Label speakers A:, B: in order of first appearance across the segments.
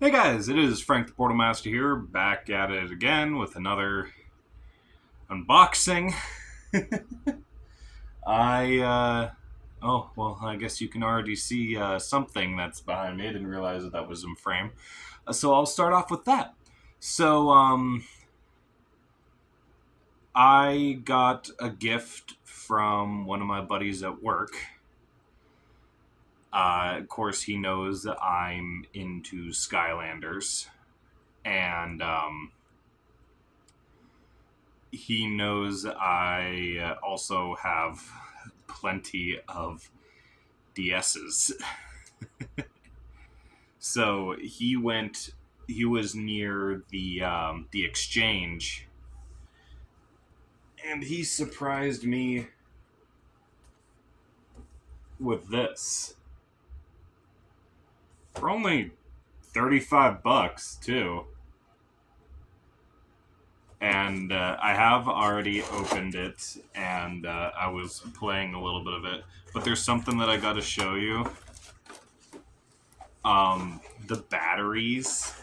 A: Hey guys, it is Frank the Portal Master here, back at it again with another unboxing. I guess you can already see something that's behind me. I didn't realize that was in frame. So I'll start off with that. So, I got a gift from one of my buddies at work. Of course, he knows that I'm into Skylanders. And, he knows I also have plenty of DSs. So he went. He was near the exchange, and he surprised me with this for only $35 too. And I have already opened it, and I was playing a little bit of it. But there's something that I got to show you. The batteries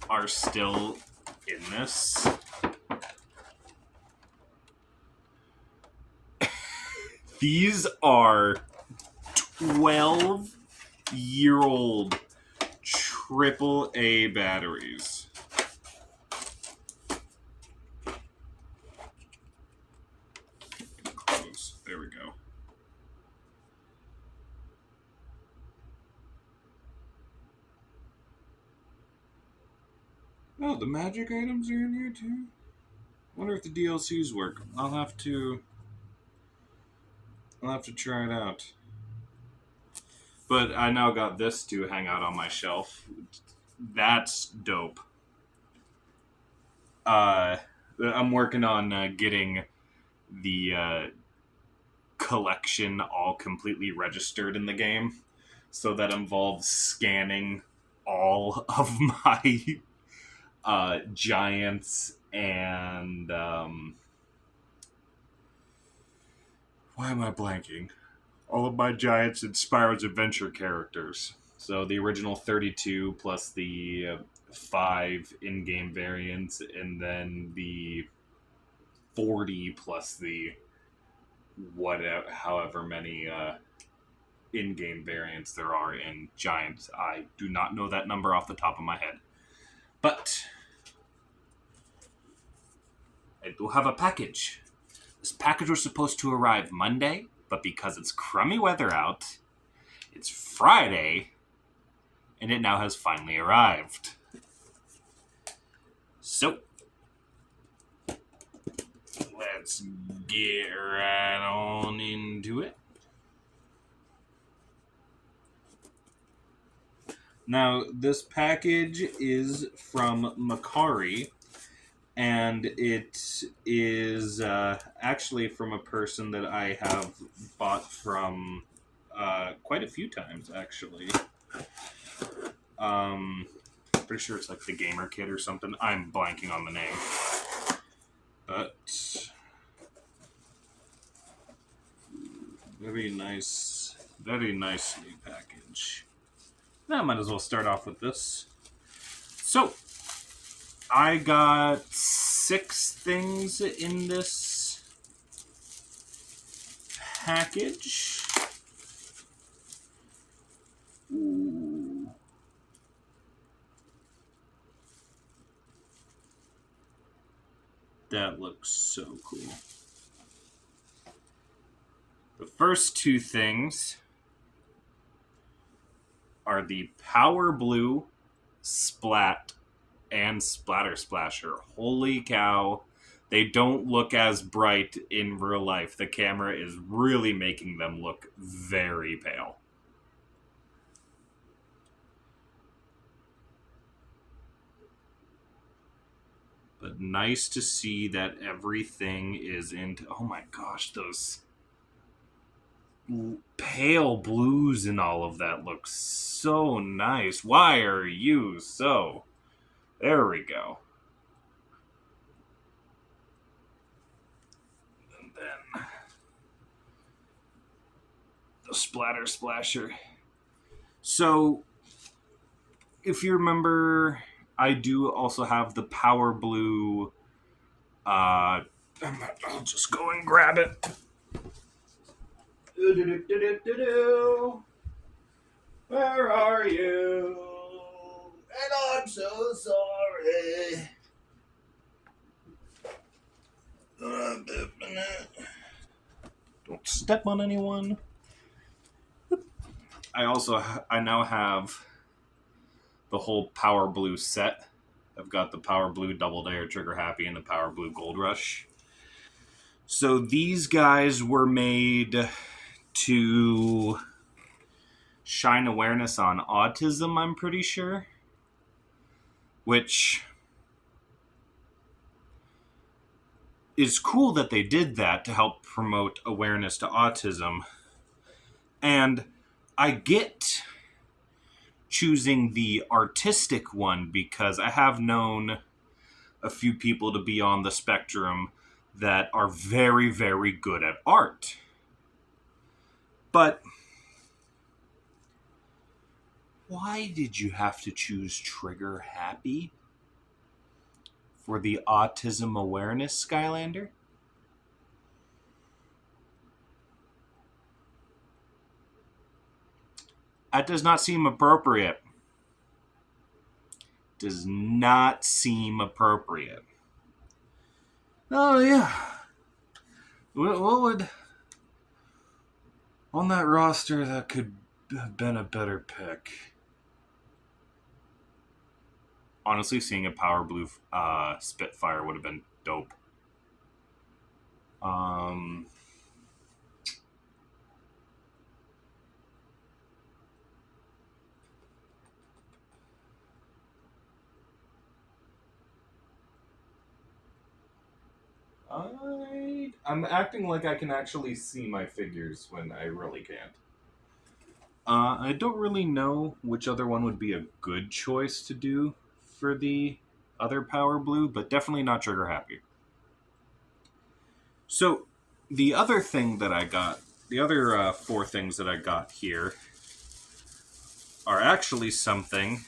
A: are still in this. These are 12-year-old AAA batteries. Close. There we go. Oh, the magic items are in here too? Wonder if the DLCs work. I'll have to try it out. But I now got this to hang out on my shelf. That's dope. I'm working on getting the collection all completely registered in the game. So that involves scanning all of my giants and why am I blanking? All of my Giants and Spyro's Adventure characters. So the original 32 plus the 5 in-game variants, and then the 40 plus the whatever, however many in-game variants there are in Giants. I do not know that number off the top of my head. But I do have a package. This package was supposed to arrive Monday, but because it's crummy weather out, it's Friday, and it now has finally arrived. So, let's get right on into it. Now, this package is from Macari, and it is actually from a person that I have bought from quite a few times, actually. Pretty sure it's like the Gamer Kid or something. I'm blanking on the name. But very nicely packaged. Now I might as well start off with this. So, I got 6 things in this package. Ooh. That looks so cool. The first 2 things are the Power Blue Splat and Splatter Splasher. Holy cow. They don't look as bright in real life. The camera is really making them look very pale. But nice to see that everything is into... Oh my gosh, those pale blues and all of that looks so nice. Why are you so... There we go. And then the Splatter Splasher. So if you remember, I do also have the Power Blue. I'll just go and grab it. Where are you? And I'm so sorry. Don't step on anyone. I now have the whole Power Blue set. I've got the Power Blue Double Dare Trigger Happy and the Power Blue Gold Rush. So these guys were made to shine awareness on autism, I'm pretty sure. Which is cool that they did that to help promote awareness to autism. And I get choosing the artistic one because I have known a few people to be on the spectrum that are very, very good at art. But why did you have to choose Trigger Happy for the autism awareness, Skylander? That does not seem appropriate. Does not seem appropriate. Oh, yeah. What would... On that roster, that could have been a better pick. Honestly, seeing a Power Blue Spitfire would have been dope. I'm acting like I can actually see my figures when I really can't. I don't really know which other one would be a good choice to do for the other Power Blue, but definitely not Trigger Happy. So, the other thing that I got, the other 4 things that I got here are actually something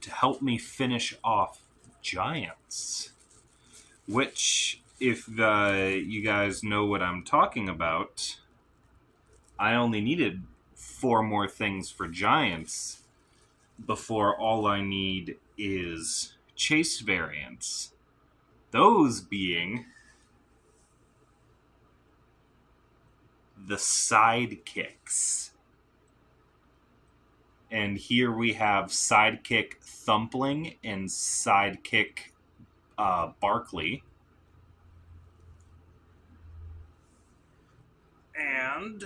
A: to help me finish off Giants. Which, if you guys know what I'm talking about, I only needed 4 more things for Giants before all I need is chase variants. Those being the Sidekicks. And here we have Sidekick Thumpling and Sidekick Barkley. And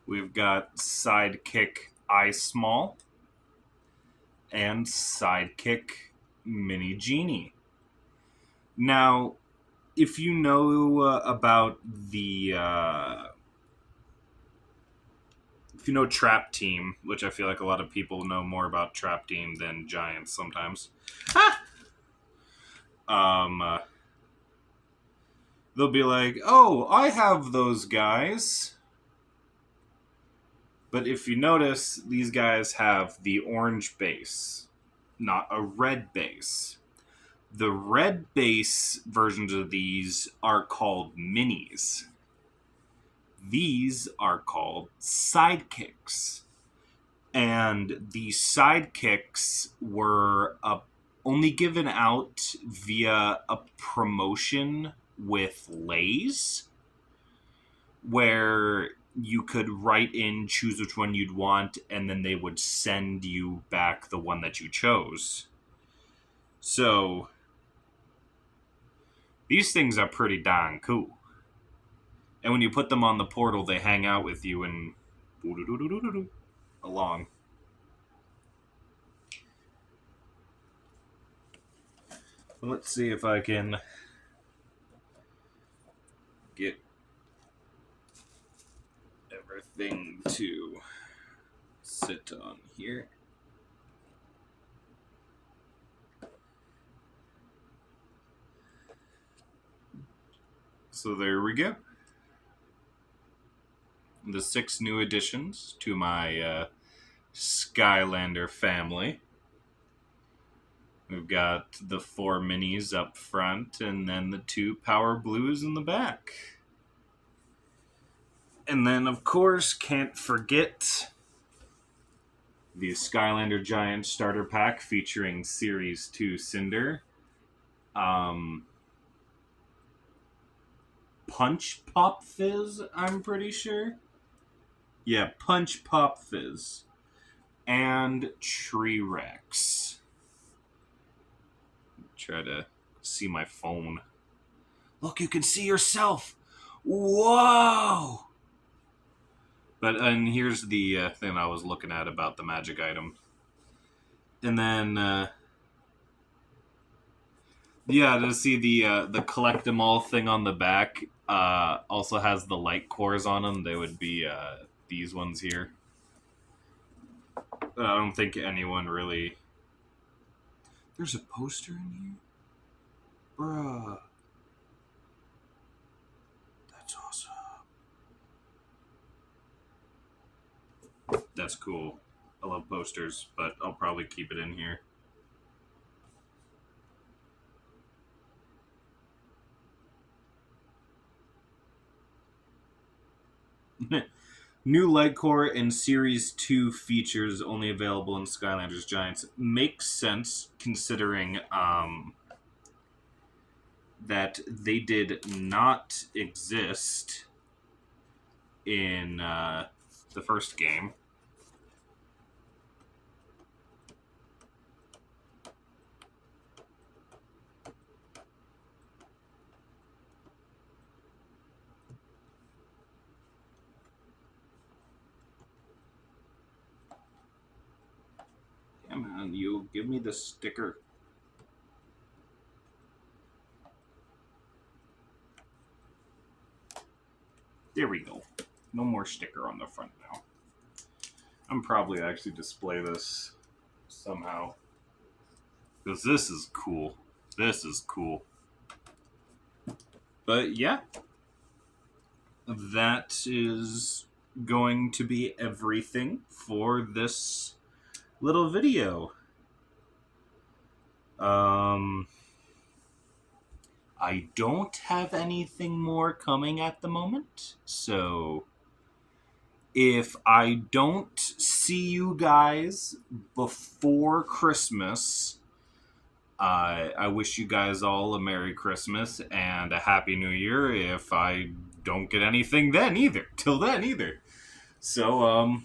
A: we've got Sidekick Eye Small and Sidekick Mini Genie. Now, if you know about the if you know Trap Team, which I feel like a lot of people know more about Trap Team than Giants sometimes. They'll be like, "Oh, I have those guys." But if you notice, these guys have the orange base, not a red base. The red base versions of these are called minis. These are called sidekicks. And the sidekicks were only given out via a promotion with Lay's, where you could write in, choose which one you'd want, and then they would send you back the one that you chose. So, these things are pretty darn cool. And when you put them on the portal, they hang out with you and along. Let's see if I can get everything to sit on here. So there we go. The 6 new additions to my Skylander family. We've got the 4 minis up front, and then the 2 power blues in the back. And then, of course, can't forget the Skylander Giant Starter Pack featuring Series 2 Cinder. Punch Pop Fizz, I'm pretty sure. Yeah, Punch Pop Fizz. And Tree Rex. Try to see my phone. Look, you can see yourself. Whoa! And here's the thing I was looking at about the magic item. And then, to see the collect 'em all thing on the back also has the light cores on them. They would be these ones here. I don't think anyone really... There's a poster in here? Bruh. That's awesome. That's cool. I love posters, but I'll probably keep it in here. New light core and Series 2 features only available in Skylanders Giants. Makes sense considering that they did not exist in the first game. Yeah, man, you give me the sticker. There we go. No more sticker on the front now. I'm probably actually display this somehow. Because this is cool. This is cool. But yeah. That is going to be everything for this little video. I don't have anything more coming at the moment, so if I don't see you guys before Christmas, I wish you guys all a Merry Christmas and a Happy New Year if I don't get anything then either. Till then either. So,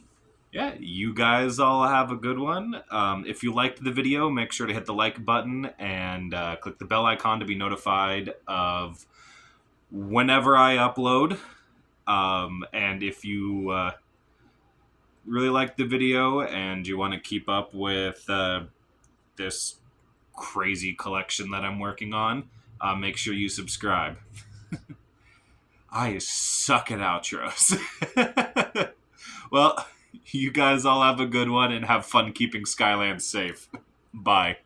A: yeah, you guys all have a good one. If you liked the video, make sure to hit the like button and click the bell icon to be notified of whenever I upload. And if you really like the video and you want to keep up with this crazy collection that I'm working on, make sure you subscribe. I suck at outros. Well, you guys all have a good one and have fun keeping Skyland safe. Bye.